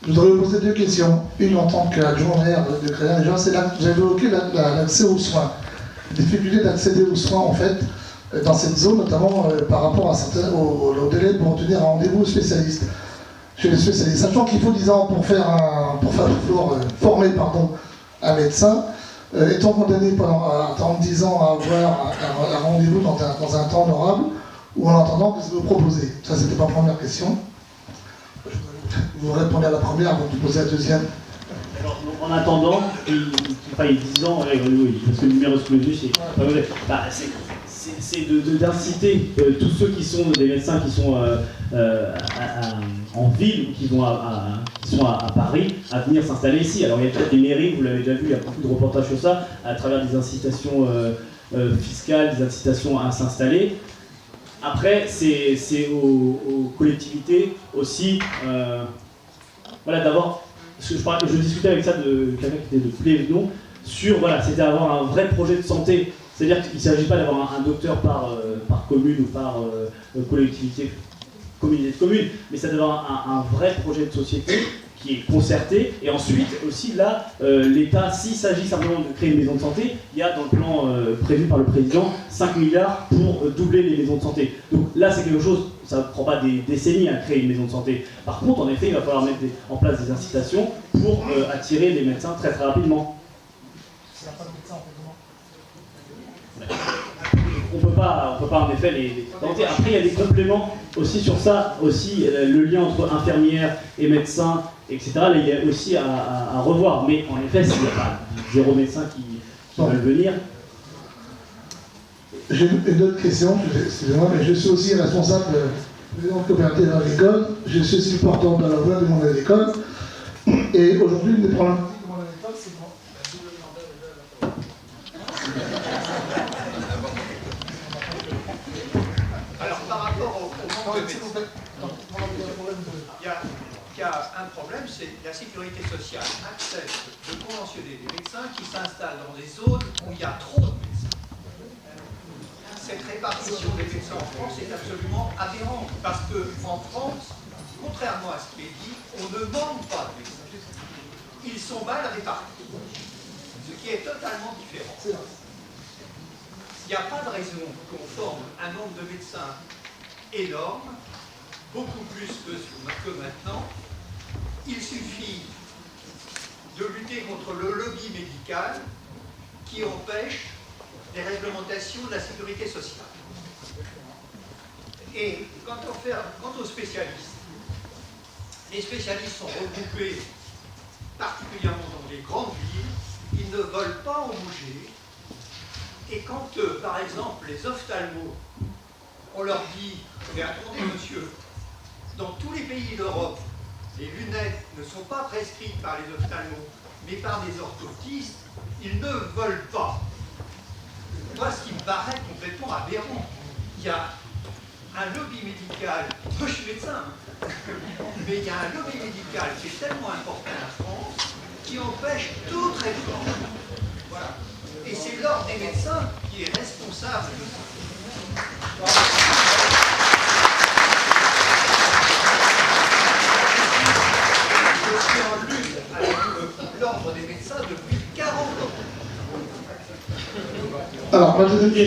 Je voudrais vous poser deux questions. Une en tant qu'adjoint au maire de Créa. Déjà, j'avais évoqué l'accès aux soins. Les difficultés d'accéder aux soins, en fait, dans cette zone, notamment par rapport à au délai pour obtenir un rendez-vous spécialiste. Chez les spécialistes. Sachant qu'il faut 10 ans pour former un médecin, étant condamné pendant attendre 10 ans à avoir un rendez-vous dans un temps honorable, ou en attendant, qu'est-ce que vous proposez? Ça, c'était ma première question. Vous répondez à la première avant de poser la deuxième. Alors, en attendant, il faille 10 ans, oui, parce que le numéro clausus, c'est d'inciter tous ceux qui sont des médecins qui sont en ville ou qui sont à Paris à venir s'installer ici. Alors il y a peut-être des mairies, vous l'avez déjà vu, il y a beaucoup de reportages sur ça, à travers des incitations fiscales, des incitations à s'installer. Après, c'est aux collectivités aussi, d'avoir. Je discutais avec ça de quelqu'un qui était de Plévenon, sur, c'était avoir un vrai projet de santé. C'est-à-dire qu'il ne s'agit pas d'avoir un docteur par commune ou par communauté de communes, mais c'est d'avoir un vrai projet de société qui est concerté. Et ensuite, aussi là, l'État, s'il s'agit simplement de créer une maison de santé, il y a dans le plan prévu par le président 5 milliards pour doubler les maisons de santé. Donc là, c'est quelque chose, ça ne prend pas des décennies à créer une maison de santé. Par contre, en effet, il va falloir mettre en place des incitations pour attirer les médecins très très rapidement. On peut pas en effet les tenter. Après, il y a des compléments aussi sur ça, aussi le lien entre infirmières et médecins, etc. Là, il y a aussi à revoir. Mais en effet, s'il n'y a pas zéro médecin qui veulent venir. J'ai une autre question, excusez-moi, mais je suis aussi responsable de la coopérative agricole. Je suis supportant de la voie de mon agricole. Et aujourd'hui, une des problématiques de mon agricole, c'est bon. Alors, par rapport au manque de médecins, il y a un problème, c'est la sécurité sociale accepte de conventionner des médecins qui s'installent dans des zones où il y a trop de médecins. Cette répartition des médecins en France est absolument aberrante, parce qu'en France, contrairement à ce qui est dit, on ne manque pas de médecins. Ils sont mal répartis, ce qui est totalement différent. Il n'y a pas de raison qu'on forme un nombre de médecins énorme, beaucoup plus que maintenant. Il suffit de lutter contre le lobby médical qui empêche les réglementations de la sécurité sociale. Et quant aux spécialistes, les spécialistes sont regroupés particulièrement dans les grandes villes, ils ne veulent pas en bouger. Et quand, par exemple, les ophtalmos, on leur dit « Mais attendez, monsieur, dans tous les pays d'Europe, les lunettes ne sont pas prescrites par les ophtalmos, mais par des orthoptistes, ils ne veulent pas. » Moi, ce qui me paraît complètement aberrant, il y a un lobby médical, moi je suis médecin, mais il y a un lobby médical qui est tellement important en France qui empêche toute réforme. Voilà. Et c'est l'ordre des médecins qui est responsable de ça. Je suis en lutte avec l'ordre des médecins depuis 40 ans. Alors,